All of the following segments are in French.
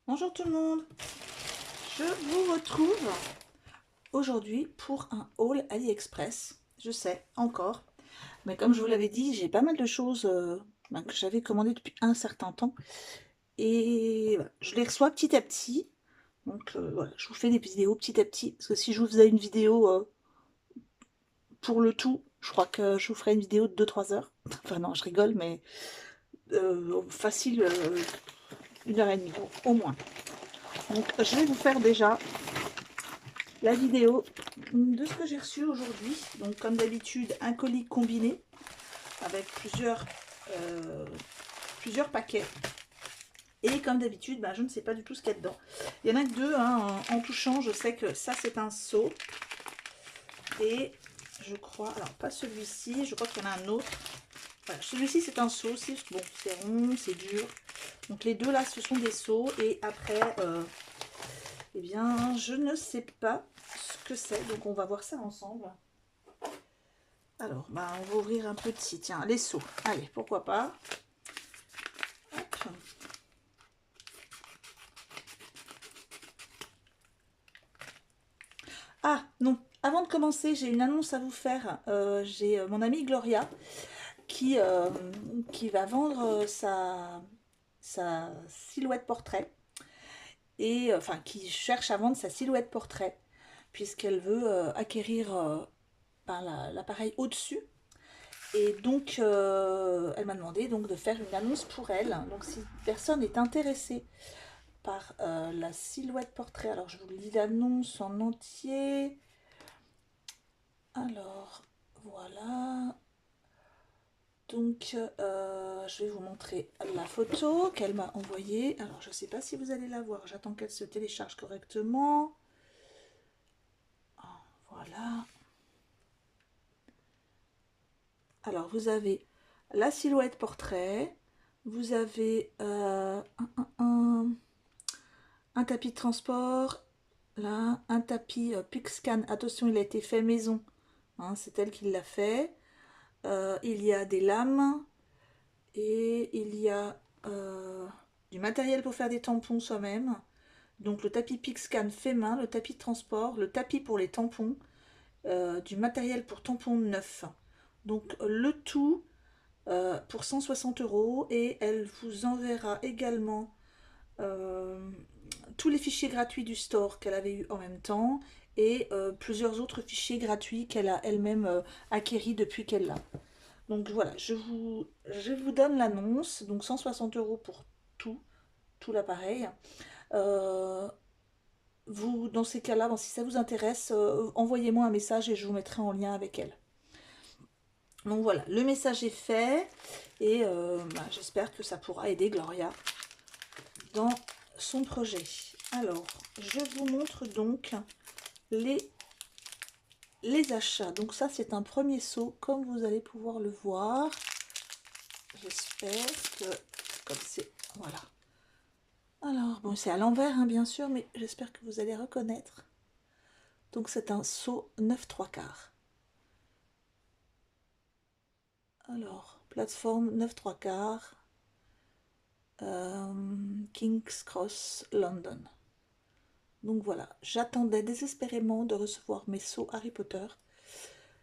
Bonjour tout le monde, je vous retrouve aujourd'hui pour un haul AliExpress. Je sais, encore, mais comme je vous l'avais dit, j'ai pas mal de choses que j'avais commandées depuis un certain temps et voilà, je les reçois petit à petit. Donc voilà, je vous fais des vidéos petit à petit parce que si je vous faisais une vidéo pour le tout, je crois que je vous ferais une vidéo de 2-3 heures. Enfin non, je rigole, mais facile 1 heure et demie au moins. Donc je vais vous faire déjà la vidéo de ce que j'ai reçu aujourd'hui. Donc comme d'habitude, un colis combiné avec euh, plusieurs paquets. Et comme d'habitude, je ne sais pas du tout ce qu'il y a dedans. Il y en a que deux, hein, en touchant, je sais que ça c'est un seau. Et je crois, alors pas celui-ci, je crois qu'il y en a un autre. Voilà, celui-ci c'est un seau aussi, bon c'est rond, c'est dur. Donc les deux là ce sont des seaux. Et après, eh bien je ne sais pas ce que c'est, donc on va voir ça ensemble. Alors, on va ouvrir un petit, tiens, les seaux. Allez, pourquoi pas. Hop. Ah, non, avant de commencer, j'ai une annonce à vous faire. J'ai mon amie Gloria qui, euh, qui va vendre sa silhouette portrait. Et enfin, qui cherche à vendre sa silhouette portrait, puisqu'elle veut acquérir l'appareil au-dessus. Et donc, elle m'a demandé donc de faire une annonce pour elle. Donc, si personne est intéressé par la silhouette portrait, alors je vous lis l'annonce en entier. Alors, voilà. Donc, je vais vous montrer la photo qu'elle m'a envoyée. Alors, je ne sais pas si vous allez la voir. J'attends qu'elle se télécharge correctement. Voilà. Alors, vous avez la silhouette portrait. Vous avez un tapis de transport. Là, un tapis PixScan. Attention, il a été fait maison. Hein, c'est elle qui l'a fait. Il y a des lames et il y a du matériel pour faire des tampons soi-même. Donc le tapis PixScan fait main, le tapis de transport, le tapis pour les tampons, du matériel pour tampons neufs. Donc le tout pour 160 € et elle vous enverra également tous les fichiers gratuits du store qu'elle avait eu en même temps et plusieurs autres fichiers gratuits qu'elle a elle-même acquéris depuis qu'elle l'a. Donc voilà, je vous donne l'annonce, donc 160 € pour tout l'appareil. Euh, Vous, dans ces cas-là, si ça vous intéresse, envoyez-moi un message et je vous mettrai en lien avec elle. Donc voilà, le message est fait et j'espère que ça pourra aider Gloria dans son projet. Alors, je vous montre donc les, les achats. Donc ça, c'est un premier saut, comme vous allez pouvoir le voir. J'espère que, comme c'est, voilà. Alors, bon, c'est à l'envers, hein, bien sûr, mais j'espère que vous allez reconnaître. Donc, c'est un seau 9/3. Alors, plateforme 9/3, King's Cross, London. Donc voilà, j'attendais désespérément de recevoir mes seaux Harry Potter.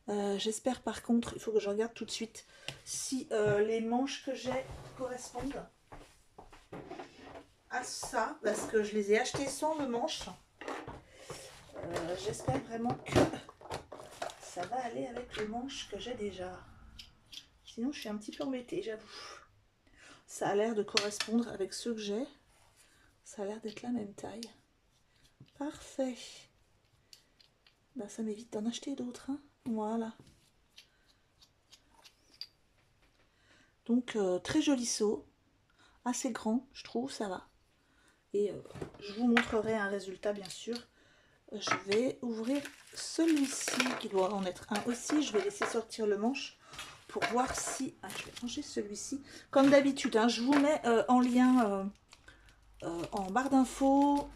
J'espère par contre, il faut que je regarde tout de suite si les manches que j'ai correspondent à ça, parce que je les ai achetés sans le manche. J'espère vraiment que ça va aller avec les manches que j'ai déjà. Sinon, je suis un petit peu embêtée, j'avoue. Ça a l'air de correspondre avec ceux que j'ai. Ça a l'air d'être la même taille. Parfait. Ça m'évite d'en acheter d'autres. Hein. Voilà. Donc, très joli seau. Assez grand, je trouve, ça va. Et je vous montrerai un résultat, bien sûr. Je vais ouvrir celui-ci, qui doit en être un aussi. Je vais laisser sortir le manche pour voir si... Ah, je vais ranger celui-ci. Comme d'habitude, hein, je vous mets en lien en barre d'infos.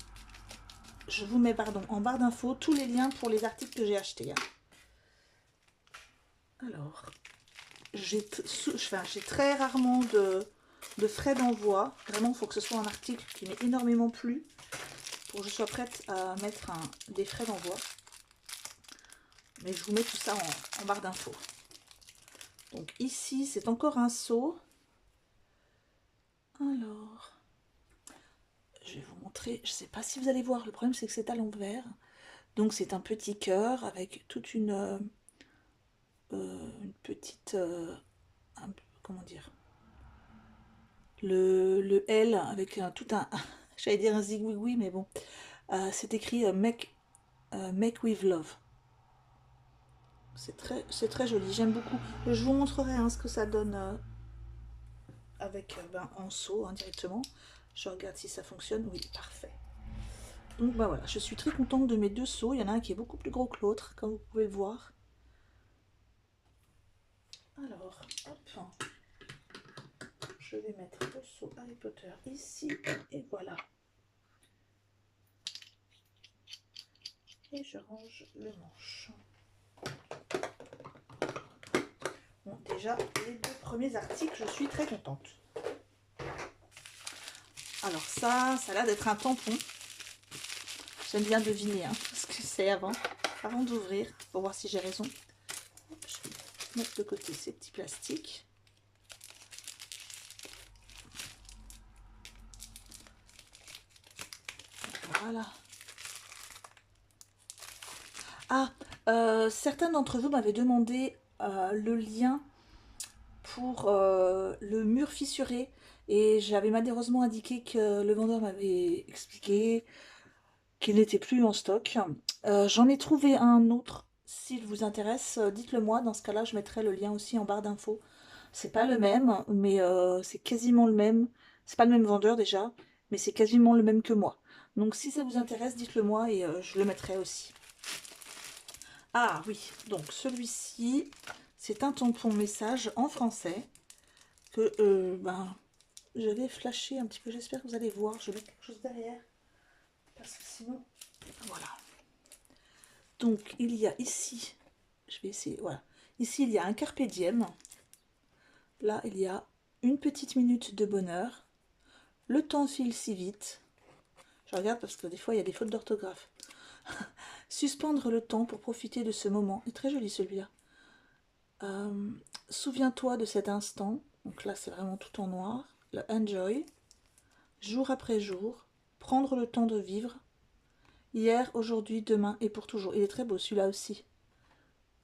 Je vous mets, pardon, en barre d'infos tous les liens pour les articles que j'ai achetés. Hein. Alors, j'ai très rarement de frais d'envoi. Vraiment, il faut que ce soit un article qui m'ait énormément plu pour que je sois prête à mettre des frais d'envoi. Mais je vous mets tout ça en barre d'infos. Donc ici, c'est encore un seau. Alors, je vais vous montrer. Je ne sais pas si vous allez voir. Le problème, c'est que c'est à l'envers. Donc c'est un petit cœur avec toute une petite... comment dire, le L avec tout un... J'allais dire un zigouigoui, mais bon. C'est écrit make with love. C'est très joli, j'aime beaucoup. Je vous montrerai hein, ce que ça donne avec en seau directement. Je regarde si ça fonctionne. Oui, parfait. Donc bah voilà, je suis très contente de mes deux seaux. Il y en a un qui est beaucoup plus gros que l'autre, comme vous pouvez le voir. Alors, hop. Je vais mettre le seau Harry Potter ici, et voilà. Et je range le manche. Bon, déjà, les deux premiers articles, je suis très contente. Alors ça a l'air d'être un tampon. J'aime bien deviner ce que c'est avant d'ouvrir, pour voir si j'ai raison. Je vais mettre de côté ces petits plastiques. Voilà. Ah, certains d'entre vous m'avaient demandé le lien pour le mur fissuré et j'avais malheureusement indiqué que le vendeur m'avait expliqué qu'il n'était plus en stock. J'en ai trouvé un autre. S'il vous intéresse, dites-le moi. Dans ce cas-là, je mettrai le lien aussi en barre d'infos. C'est pas le même, mais c'est quasiment le même. C'est pas le même vendeur déjà, mais c'est quasiment le même que moi. Donc si ça vous intéresse, dites-le moi et je le mettrai aussi. Ah oui, donc celui-ci, c'est un tampon message en français que je vais flasher un petit peu. J'espère que vous allez voir. Je vais mettre quelque chose derrière parce que sinon, voilà. Donc il y a ici, je vais essayer, voilà. Ici il y a un carpe diem. Là il y a une petite minute de bonheur. Le temps file si vite. Je regarde parce que des fois il y a des fautes d'orthographe. Suspendre le temps pour profiter de ce moment. Il est très joli celui-là. Souviens-toi de cet instant. Donc là c'est vraiment tout en noir. Le enjoy. Jour après jour. Prendre le temps de vivre. Hier, aujourd'hui, demain et pour toujours. Il est très beau celui-là aussi.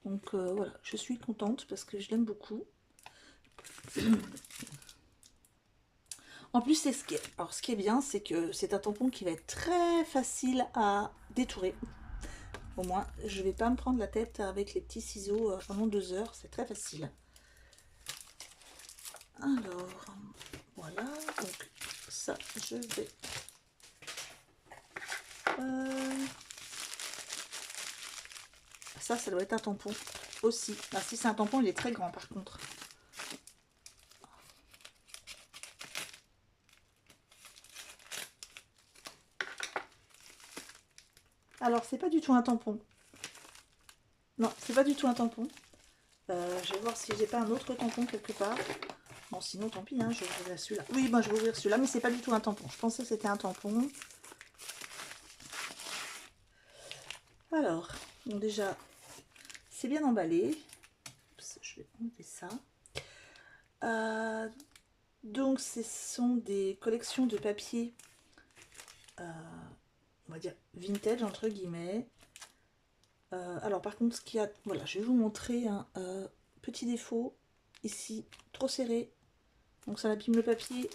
Donc voilà, je suis contente parce que je l'aime beaucoup. En plus, c'est alors, ce qui est bien, c'est que c'est un tampon qui va être très facile à détourer. Au moins, je ne vais pas me prendre la tête avec les petits ciseaux pendant 2 heures. C'est très facile. Alors, voilà. Donc, ça, je vais... Ça doit être un tampon aussi. Ah, si c'est un tampon, il est très grand par contre. Alors, c'est pas du tout un tampon. Non, c'est pas du tout un tampon. Je vais voir si j'ai pas un autre tampon quelque part. Bon, sinon, tant pis, hein, je vais ouvrir celui-là. Oui, moi, je vais ouvrir celui-là, mais c'est pas du tout un tampon. Je pensais que c'était un tampon. Alors, bon, déjà, c'est bien emballé. Oups, je vais enlever ça. Donc, ce sont des collections de papier, on va dire vintage, entre guillemets. Alors, par contre, ce qu'il y a... Voilà, je vais vous montrer un petit défaut. Ici, trop serré. Donc, ça abîme le papier.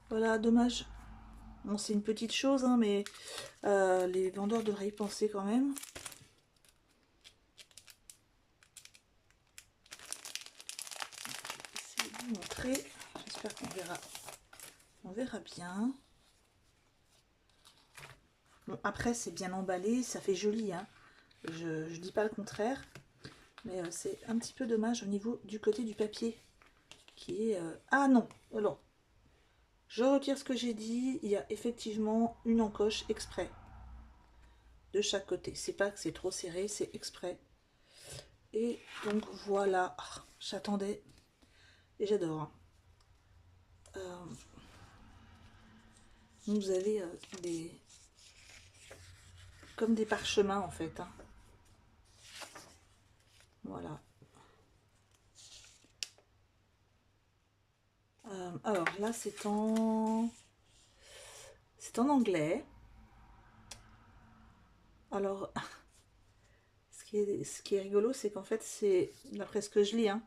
Voilà, dommage. Bon, c'est une petite chose, hein, mais les vendeurs devraient y penser quand même. Je vais essayer de vous montrer. J'espère qu'on verra. On verra bien. Bon, après, c'est bien emballé, ça fait joli, hein. Je dis pas le contraire. Mais c'est un petit peu dommage au niveau du côté du papier. Qui est... Ah non, alors. Je retire ce que j'ai dit. Il y a effectivement une encoche exprès. De chaque côté. C'est pas que c'est trop serré, c'est exprès. Et donc voilà. Oh, j'attendais. Et j'adore. Euh, vous avez comme des parchemins en fait, hein. Voilà. Alors là c'est en anglais. Alors ce qui est rigolo, c'est qu'en fait c'est, d'après ce que je lis, hein,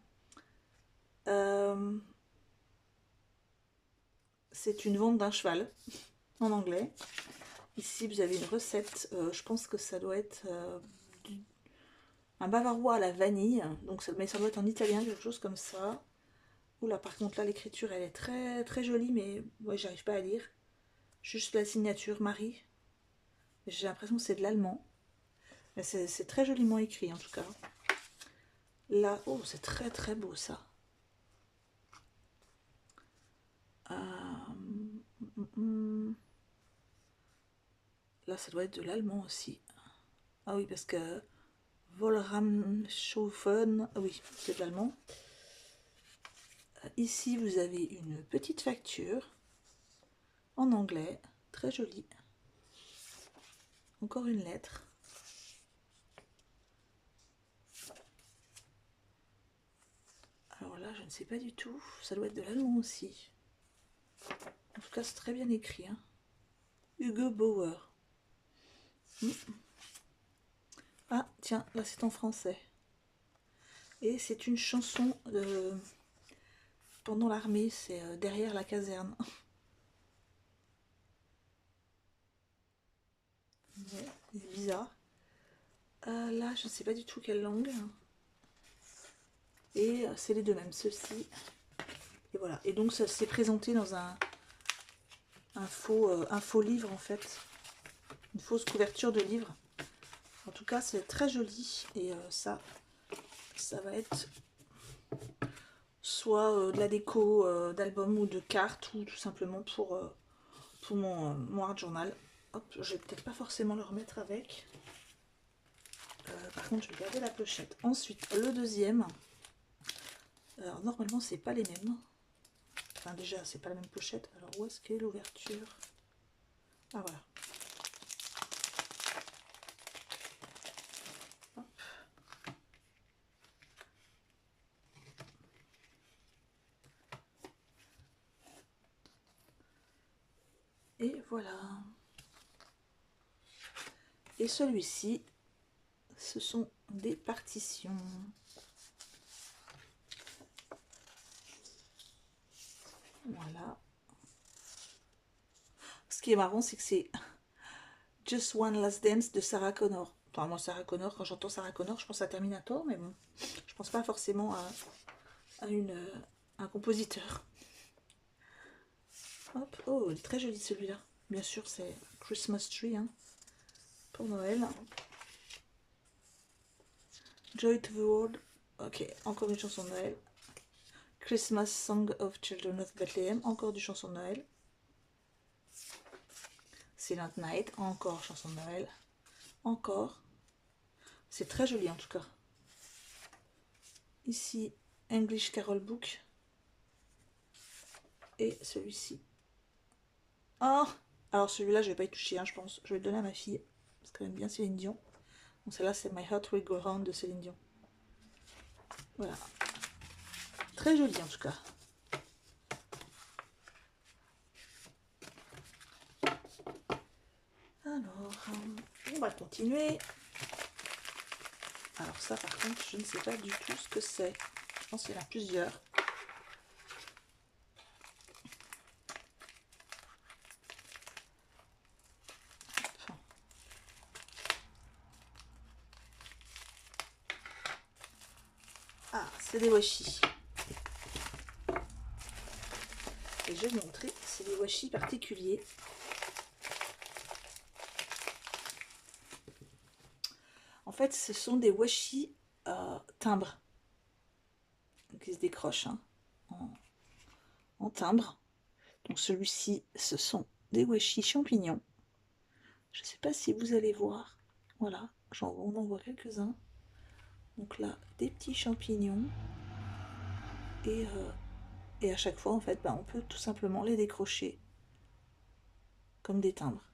c'est une vente d'un cheval en anglais. Ici vous avez une recette, je pense que ça doit être un bavarois à la vanille, donc mais ça doit être en italien, quelque chose comme ça. Oula, par contre là l'écriture elle est très très jolie, mais ouais, j'arrive pas à lire. Juste la signature Marie. J'ai l'impression que c'est de l'allemand. Mais c'est très joliment écrit en tout cas. Là, oh c'est très très beau ça. Là ça doit être de l'allemand aussi. Ah oui, parce que Wollramshofen, ah oui, c'est de l'allemand. Ici vous avez une petite facture en anglais, très jolie. Encore une lettre. Alors là, je ne sais pas du tout. Ça doit être de l'allemand aussi. En tout cas, c'est très bien écrit, hein. Hugo Bauer. Ah, tiens, là c'est en français. Et c'est une chanson pendant l'armée, c'est derrière la caserne. Ouais, c'est bizarre. Là, je ne sais pas du tout quelle langue. Et c'est les deux mêmes, ceci. Et voilà. Et donc, ça s'est présenté dans un faux livre, en fait. Une fausse couverture de livre. En tout cas, c'est très joli. Et ça va être soit de la déco d'album ou de cartes, ou tout simplement pour mon art journal. Hop, je vais peut-être pas forcément le remettre avec. Par contre, je vais garder la pochette. Ensuite, le deuxième. Alors, normalement, c'est pas les mêmes. Enfin, déjà, c'est pas la même pochette. Alors, où est-ce qu'est l'ouverture? Ah, voilà. Hop. Et voilà. Et celui-ci, ce sont des partitions. Voilà. Ce qui est marrant, c'est que c'est Just One Last Dance de Sarah Connor. Enfin, moi, Sarah Connor, quand j'entends Sarah Connor, je pense à Terminator, mais bon, je pense pas forcément à un compositeur. Hop. Oh, il est très joli celui-là. Bien sûr, c'est Christmas Tree, hein, pour Noël. Joy to the World. Ok, encore une chanson de Noël. Christmas Song of Children of Bethlehem. Encore du chanson de Noël. Silent Night. Encore chanson de Noël. Encore. C'est très joli en tout cas. Ici, English Carol Book. Et celui-ci. Oh, alors celui-là, je vais pas y toucher, hein, je pense. Je vais le donner à ma fille. Parce qu'elle aime bien Céline Dion. Donc celle-là, c'est My Heart Will Go Round de Céline Dion. Voilà. Très joli en tout cas. Alors, on va continuer. Alors ça, par contre, je ne sais pas du tout ce que c'est. Je pense qu'il y en a plusieurs. Enfin. Ah, c'est des washi. Et je vais vous montrer, c'est des washi particuliers. En fait, ce sont des washi timbres qui se décrochent, hein, en timbre. Donc celui-ci, ce sont des washi champignons. Je ne sais pas si vous allez voir. Voilà, on en voit quelques-uns. Donc là, des petits champignons. Et Et à chaque fois, en fait, on peut tout simplement les décrocher comme des timbres.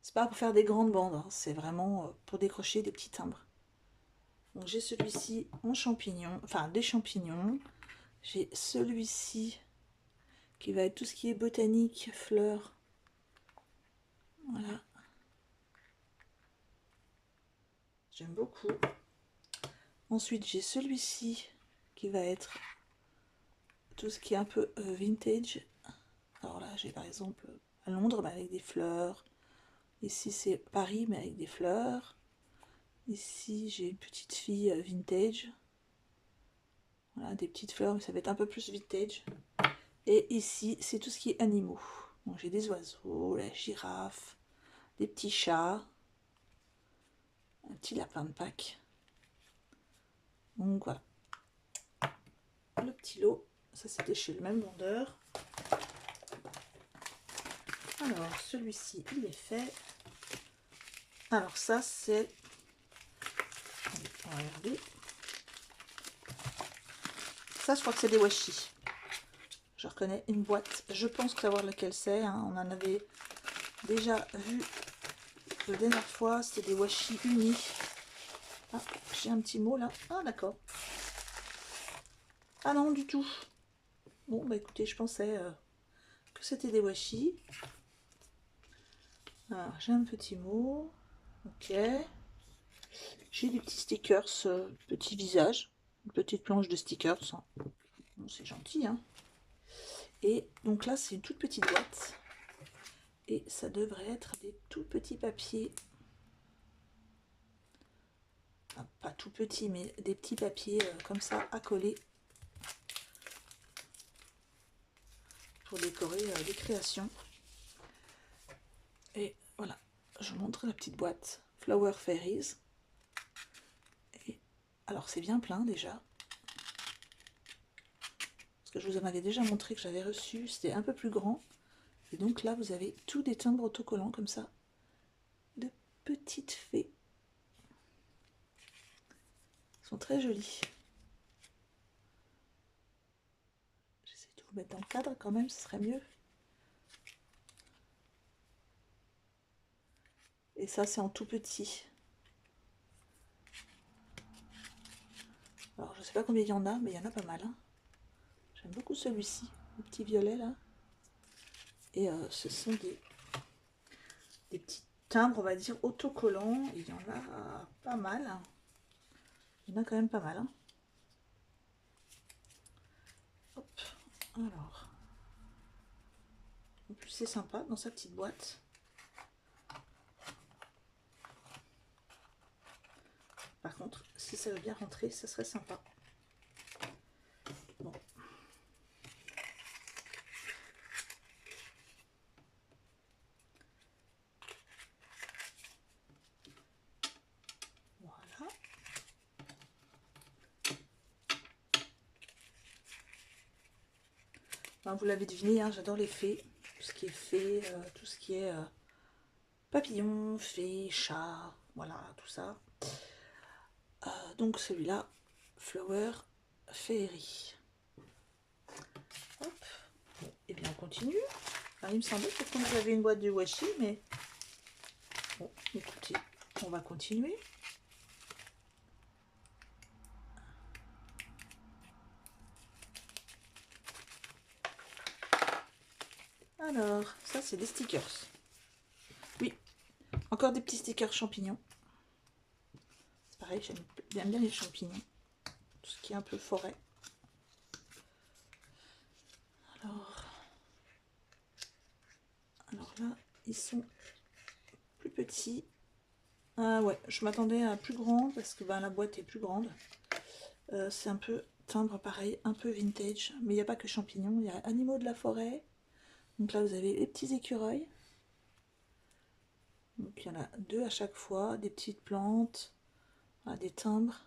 C'est pas pour faire des grandes bandes, hein, c'est vraiment pour décrocher des petits timbres. Donc j'ai celui-ci en champignon, enfin des champignons. J'ai celui-ci qui va être tout ce qui est botanique, fleurs. Voilà. J'aime beaucoup. Ensuite, j'ai celui-ci qui va être tout ce qui est un peu vintage. Alors là, j'ai par exemple à Londres, mais avec des fleurs. Ici, c'est Paris, mais avec des fleurs. Ici, j'ai une petite fille vintage. Voilà, des petites fleurs, mais ça va être un peu plus vintage. Et ici, c'est tout ce qui est animaux. Donc j'ai des oiseaux, la girafe, des petits chats, un petit lapin de Pâques. Donc voilà. Le petit lot, ça c'était chez le même vendeur. Alors celui-ci, il est fait. Alors ça c'est... On va regarder. Ça je crois que c'est des washi. Je reconnais une boîte. Je pense savoir lequel c'est. Hein. On en avait déjà vu la dernière fois. C'était des washi unis. Ah, j'ai un petit mot là. Ah d'accord. Ah non du tout. Bon bah écoutez, je pensais que c'était des washi. Alors j'ai un petit mot. Ok. J'ai des petits stickers, petit visage. Une petite planche de stickers. Bon, c'est gentil hein. Et donc là c'est une toute petite boîte. Et ça devrait être des tout petits papiers. Enfin, pas tout petits, mais des petits papiers comme ça à coller. Pour décorer les créations. Et voilà, je vous montre la petite boîte Flower Fairies. Et alors c'est bien plein déjà. Parce que je vous en avais déjà montré que j'avais reçu, c'était un peu plus grand. Et donc là vous avez tous des timbres autocollants comme ça. De petites fées. Ils sont très jolis. J'essaie de vous mettre dans le cadre quand même, ce serait mieux. Et ça c'est en tout petit. Alors je sais pas combien il y en a, mais il y en a pas mal. Hein. J'aime beaucoup celui-ci, le petit violet là. Et ce sont des petits timbres, on va dire, autocollants. Il y en a pas mal. Il y en a quand même pas mal. Hein. Hop, alors. En plus c'est sympa dans sa petite boîte. Par contre, si ça veut bien rentrer, ça serait sympa. Bon. Voilà. Ben, vous l'avez deviné, hein, j'adore les fées. Tout ce qui est fées, tout ce qui est papillons, fées, chats, voilà, tout ça. Donc celui-là, Flower Fairy. Hop. Bon, et bien on continue. Alors, il me semblait que vous avez une boîte de washi, mais bon, écoutez, on va continuer. Alors, ça c'est des stickers. Oui, encore des petits stickers champignons. C'est pareil, j'aime bien les champignons. Tout ce qui est un peu forêt. Alors là, ils sont plus petits. Ah ouais, je m'attendais à plus grand parce que la boîte est plus grande. C'est un peu timbre pareil, un peu vintage. Mais il n'y a pas que champignons, il y a animaux de la forêt. Donc là, vous avez les petits écureuils. Donc il y en a 2 à chaque fois, des petites plantes, voilà, des timbres.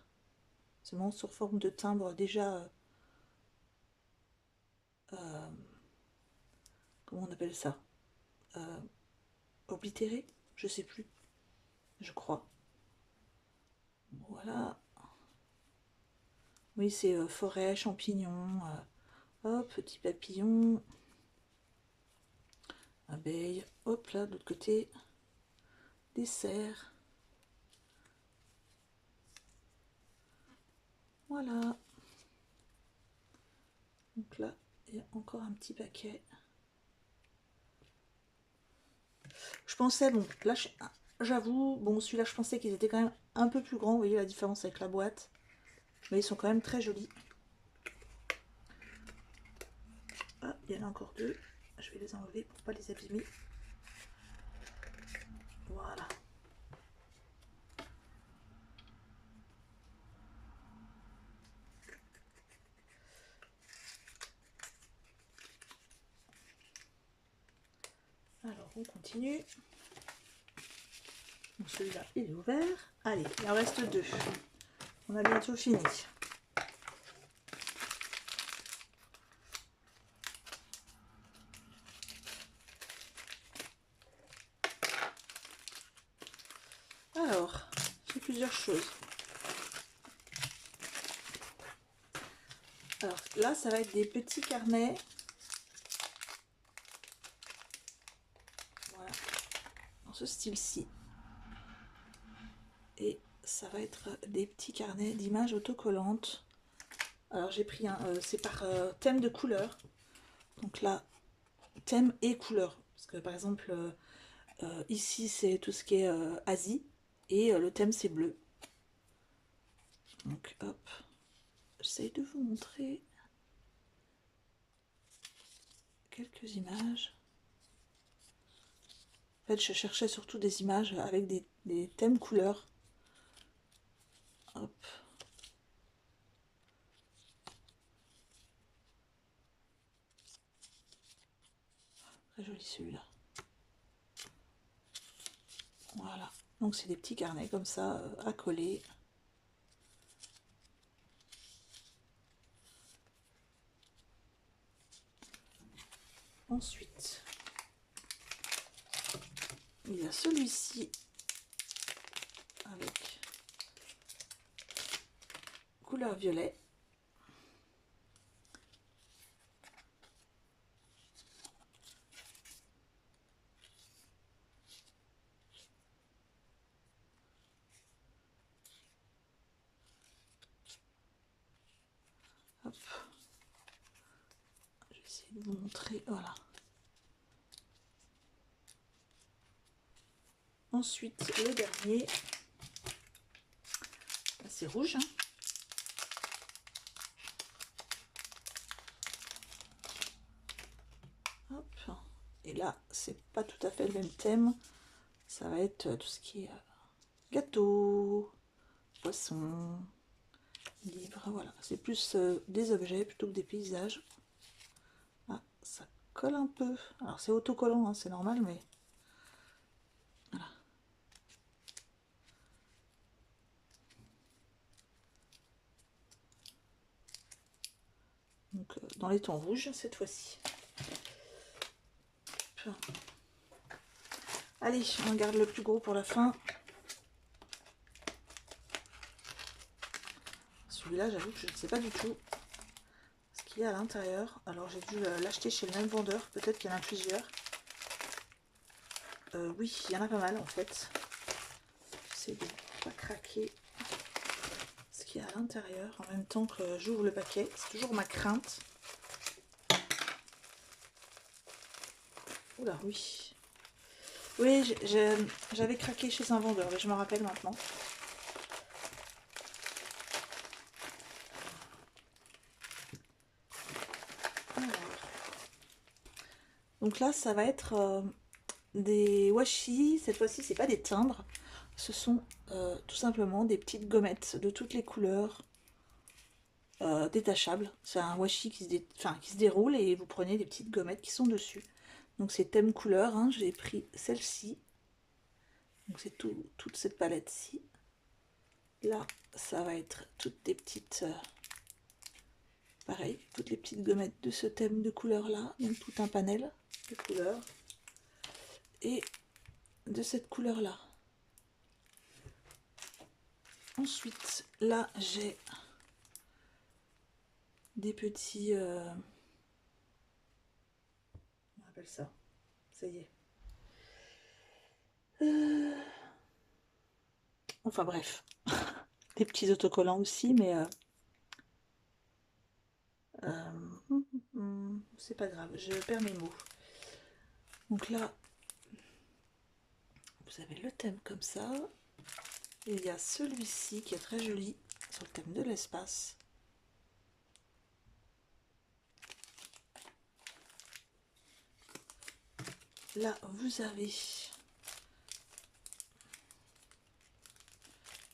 C'est vraiment sur forme de timbre déjà. Comment on appelle ça, oblitéré, je sais plus, je crois. Voilà. Oui, c'est forêt, champignons, Hop, petit papillon. Abeille. Hop là, de l'autre côté. Des cerfs. Voilà. Donc là, il y a encore un petit paquet. Je pensais, bon, là, j'avoue, bon, celui-là, je pensais qu'ils étaient quand même un peu plus grands. Vous voyez la différence avec la boîte. Mais ils sont quand même très jolis. Ah, il y en a encore deux. Je vais les enlever pour pas les abîmer. Voilà. Alors, on continue. Donc celui-là, il est ouvert. Allez, il en reste deux. On a bientôt fini. Alors, j'ai plusieurs choses. Alors là, ça va être des petits carnets. Voilà, dans ce style-ci. Et ça va être des petits carnets d'images autocollantes. Alors j'ai pris un, c'est par thème de couleur. Donc là, thème et couleur. Parce que par exemple, ici c'est tout ce qui est Asie. Et le thème c'est bleu. Donc hop, j'essaye de vous montrer quelques images. En fait, je cherchais surtout des images avec des thèmes couleurs. Hop. Très joli celui-là. Voilà. Donc c'est des petits carnets comme ça à coller. Ensuite, il y a celui-ci avec couleur violet. Hop. Je vais essayer de vous montrer. Voilà. Ensuite, le dernier, c'est rouge. Hop. Et là, c'est pas tout à fait le même thème. Ça va être tout ce qui est gâteau, poisson, livre. Voilà, c'est plus des objets plutôt que des paysages. Ah, ça colle un peu. Alors c'est autocollant, hein, c'est normal, mais voilà. Donc dans les tons rouges cette fois-ci. Allez, on garde le plus gros pour la fin. Celui-là, j'avoue que je ne sais pas du tout ce qu'il y a à l'intérieur. Alors j'ai dû l'acheter chez le même vendeur. Peut-être qu'il y en a plusieurs. Oui, il y en a pas mal en fait. J'essaie de ne pas craquer ce qu'il y a à l'intérieur en même temps que j'ouvre le paquet. C'est toujours ma crainte. Oula, oui. Oui, j'avais craqué chez un vendeur, mais je me rappelle maintenant. Alors. Donc là, ça va être des washi. Cette fois-ci, c'est pas des timbres. Ce sont tout simplement des petites gommettes de toutes les couleurs détachables. C'est un washi qui se déroule et vous prenez des petites gommettes qui sont dessus. Donc c'est thème couleur, hein. J'ai pris celle-ci. Donc c'est toute cette palette-ci. Là, ça va être toutes des petites... pareil, toutes les petites gommettes de ce thème de couleur-là. Donc tout un panel de couleurs. Et de cette couleur-là. Ensuite, là, j'ai des petits appelle ça. Ça y est. Enfin bref. Des petits autocollants aussi, mais c'est pas grave, je perds mes mots. Donc là, vous avez le thème comme ça. Et il y a celui-ci qui est très joli sur le thème de l'espace. Là, vous avez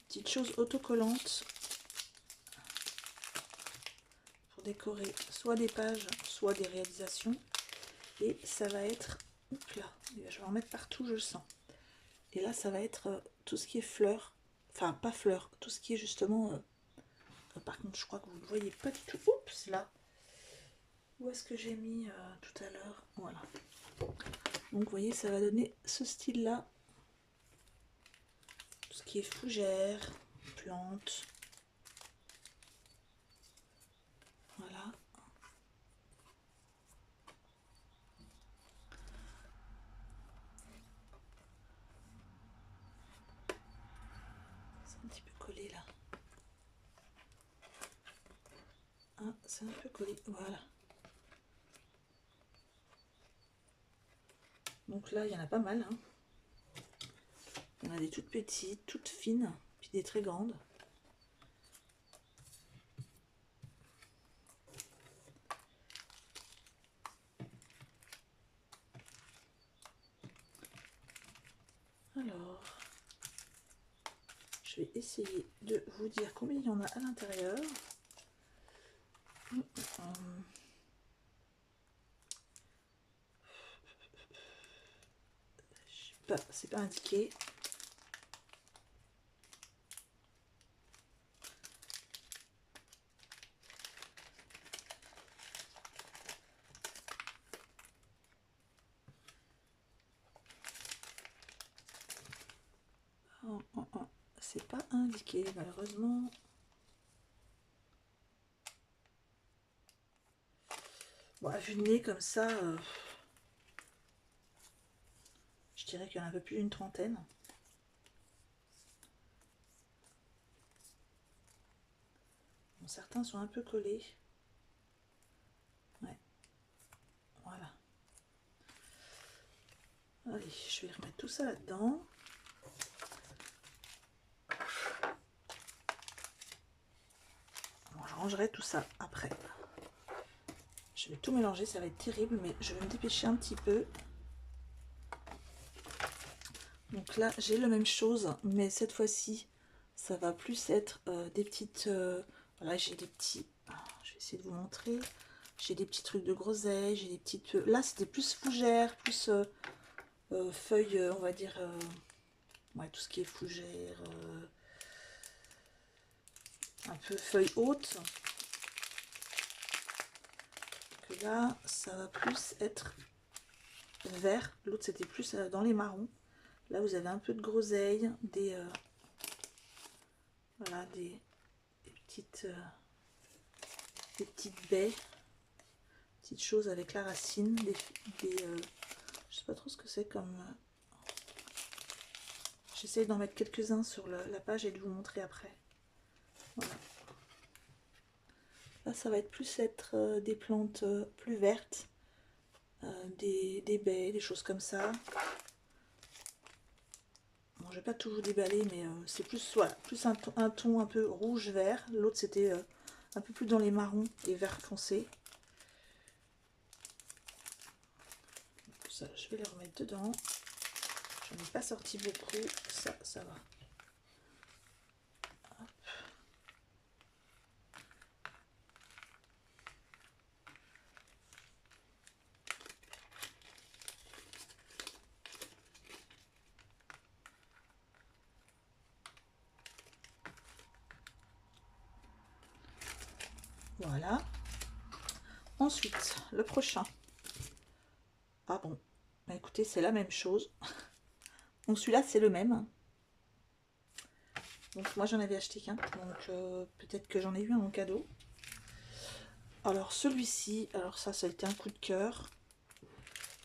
petite chose autocollante pour décorer soit des pages, soit des réalisations. Et ça va être, oups là, je vais en mettre partout, je le sens. Et là, ça va être tout ce qui est fleurs, enfin pas fleurs, tout ce qui est justement, par contre, je crois que vous ne voyez pas du tout. Oups là, où est-ce que j'ai mis tout à l'heure? Voilà. Donc vous voyez, ça va donner ce style-là. Tout ce qui est fougères, plantes. Voilà. C'est un petit peu collé là. Ah, c'est un peu collé. Voilà. Donc là, il y en a pas mal. Hein. Il y en a des toutes petites, toutes fines, puis des très grandes. Alors, je vais essayer de vous dire combien il y en a à l'intérieur. C'est pas indiqué. C'est pas indiqué malheureusement. Bon, à vue de nez comme ça, je dirais qu'il y en a un peu plus d'une trentaine. Bon, certains sont un peu collés. Ouais. Voilà. Allez, je vais remettre tout ça là-dedans. Bon, je rangerai tout ça après. Je vais tout mélanger, ça va être terrible, mais je vais me dépêcher un petit peu. Donc là, j'ai la même chose, mais cette fois-ci, ça va plus être des petites... voilà, j'ai des petits... je vais essayer de vous montrer. J'ai des petits trucs de groseille, j'ai des petites... là, c'était plus fougères, plus feuilles, on va dire... ouais, tout ce qui est fougères, un peu feuilles hautes. Que là, ça va plus être vert. L'autre, c'était plus dans les marrons. Là, vous avez un peu de groseille, voilà, des petites baies, petites choses avec la racine, je sais pas trop ce que c'est comme... j'essaye d'en mettre quelques-uns sur la page et de vous montrer après. Voilà. Là, ça va être plus être des plantes plus vertes, des baies, des choses comme ça. Bon, je vais pas tout vous déballer, mais c'est plus, voilà, plus un ton un peu rouge-vert. L'autre, c'était un peu plus dans les marrons et vert foncé. Ça, je vais les remettre dedans. Je n'en ai pas sorti beaucoup. Ça va. Hop. Voilà. Ensuite, le prochain. Ah bon, bah écoutez, c'est la même chose. Donc celui-là, c'est le même. Donc moi, j'en avais acheté qu'un. Donc peut-être que j'en ai eu un en cadeau. Alors celui-ci, alors ça a été un coup de cœur.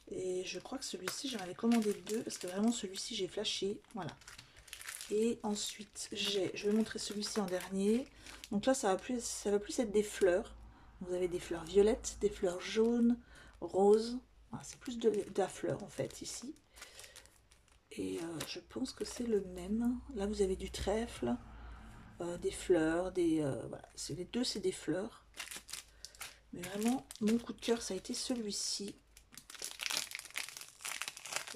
Et je crois que celui-ci, j'en avais commandé 2 parce que vraiment celui-ci, j'ai flashé. Voilà. Et ensuite, je vais montrer celui-ci en dernier. Donc là, ça va plus être des fleurs. Vous avez des fleurs violettes, des fleurs jaunes, roses. Voilà, c'est plus de la fleur en fait ici. Et je pense que c'est le même. Là, vous avez du trèfle, des fleurs, voilà. Les deux, c'est des fleurs. Mais vraiment, mon coup de cœur, ça a été celui-ci.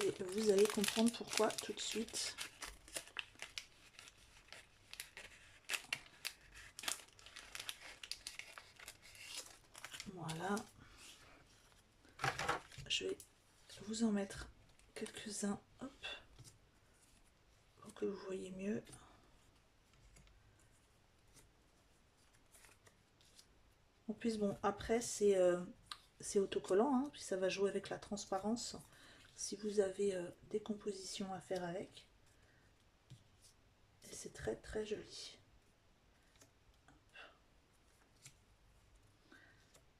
Et vous allez comprendre pourquoi tout de suite. Voilà. Je vais vous en mettre quelques-uns, hop, pour que vous voyez mieux. En plus, bon, après, c'est autocollant, hein, puis ça va jouer avec la transparence si vous avez des compositions à faire avec. Et c'est très très joli.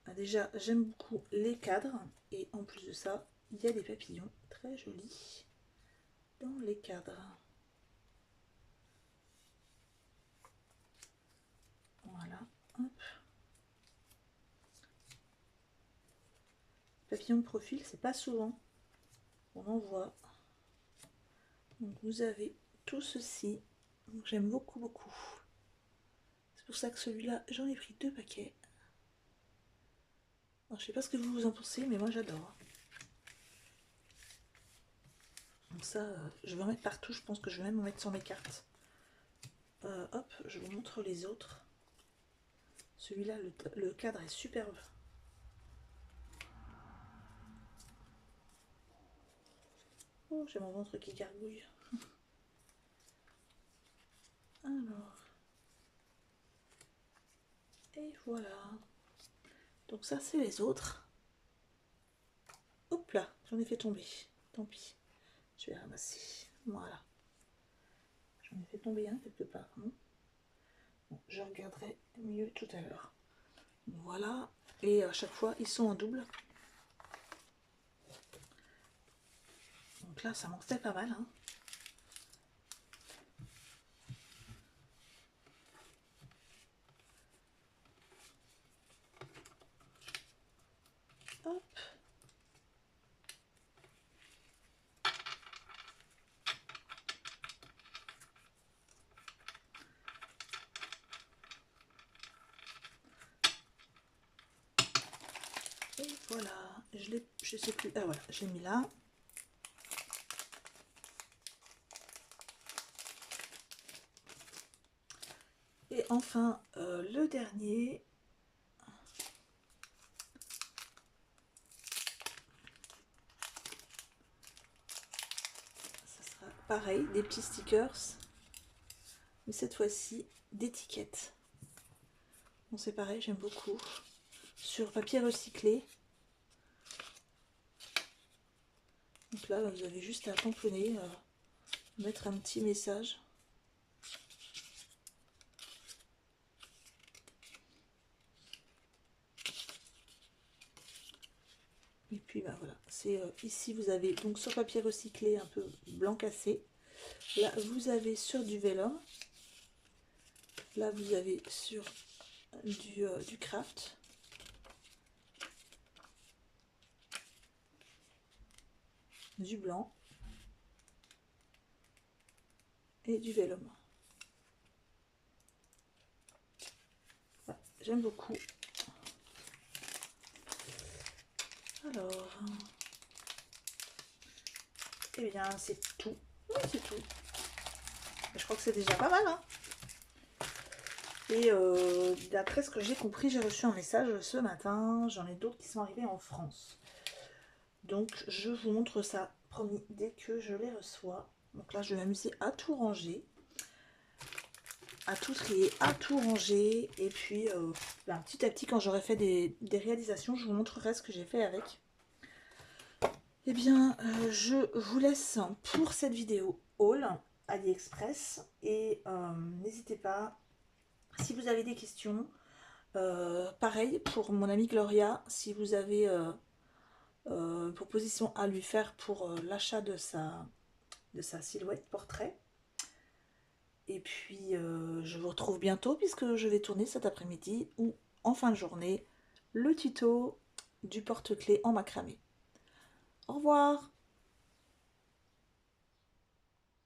Ah, déjà, j'aime beaucoup les cadres, et en plus de ça, il y a des papillons très jolis dans les cadres. Voilà, hop. Papillon de profil, c'est pas souvent on en voit. Donc vous avez tout ceci. J'aime beaucoup beaucoup. C'est pour ça que celui-là, j'en ai pris 2 paquets. Alors, je sais pas ce que vous en pensez, mais moi j'adore. Donc ça, je vais en mettre partout. Je pense que je vais même en mettre sur mes cartes. Hop, je vous montre les autres. Celui-là, le cadre est superbe. Oh, j'ai mon ventre qui gargouille. Alors. Et voilà. Donc ça, c'est les autres. Hop là, j'en ai fait tomber. Tant pis. Je vais ramasser. Voilà. J'en ai fait tomber un quelque part. Hein. Bon, je regarderai mieux tout à l'heure. Voilà. Et à chaque fois, ils sont en double. Donc là, ça m'en fait pas mal. Hein. Hop. Et voilà. Je sais plus. Ah voilà, j'ai mis là. Et enfin, le dernier. Ça sera pareil, des petits stickers. Mais cette fois-ci, d'étiquettes. Bon, c'est pareil, j'aime beaucoup. Sur papier recyclé. Donc là, vous avez juste à tamponner, mettre un petit message. Et puis bah voilà, c'est ici vous avez donc sur papier recyclé un peu blanc cassé. Là vous avez sur du vélum. Là vous avez sur du craft. Du blanc. Et du vélum. Voilà, j'aime beaucoup. Alors, eh bien c'est tout. Oui, c'est tout. Je crois que c'est déjà pas mal. Hein. Et d'après ce que j'ai compris, j'ai reçu un message ce matin. J'en ai d'autres qui sont arrivés en France. Donc je vous montre ça, promis, dès que je les reçois. Donc là, je vais m'amuser à tout ranger, à tout trier, à tout ranger. Et puis, ben, petit à petit, quand j'aurai fait des réalisations, je vous montrerai ce que j'ai fait avec. Eh bien, je vous laisse pour cette vidéo haul AliExpress. Et n'hésitez pas, si vous avez des questions, pareil pour mon amie Gloria, si vous avez proposition à lui faire pour l'achat de sa silhouette portrait. Et puis je vous retrouve bientôt puisque je vais tourner cet après-midi ou en fin de journée le tuto du porte-clés en macramé. Au revoir!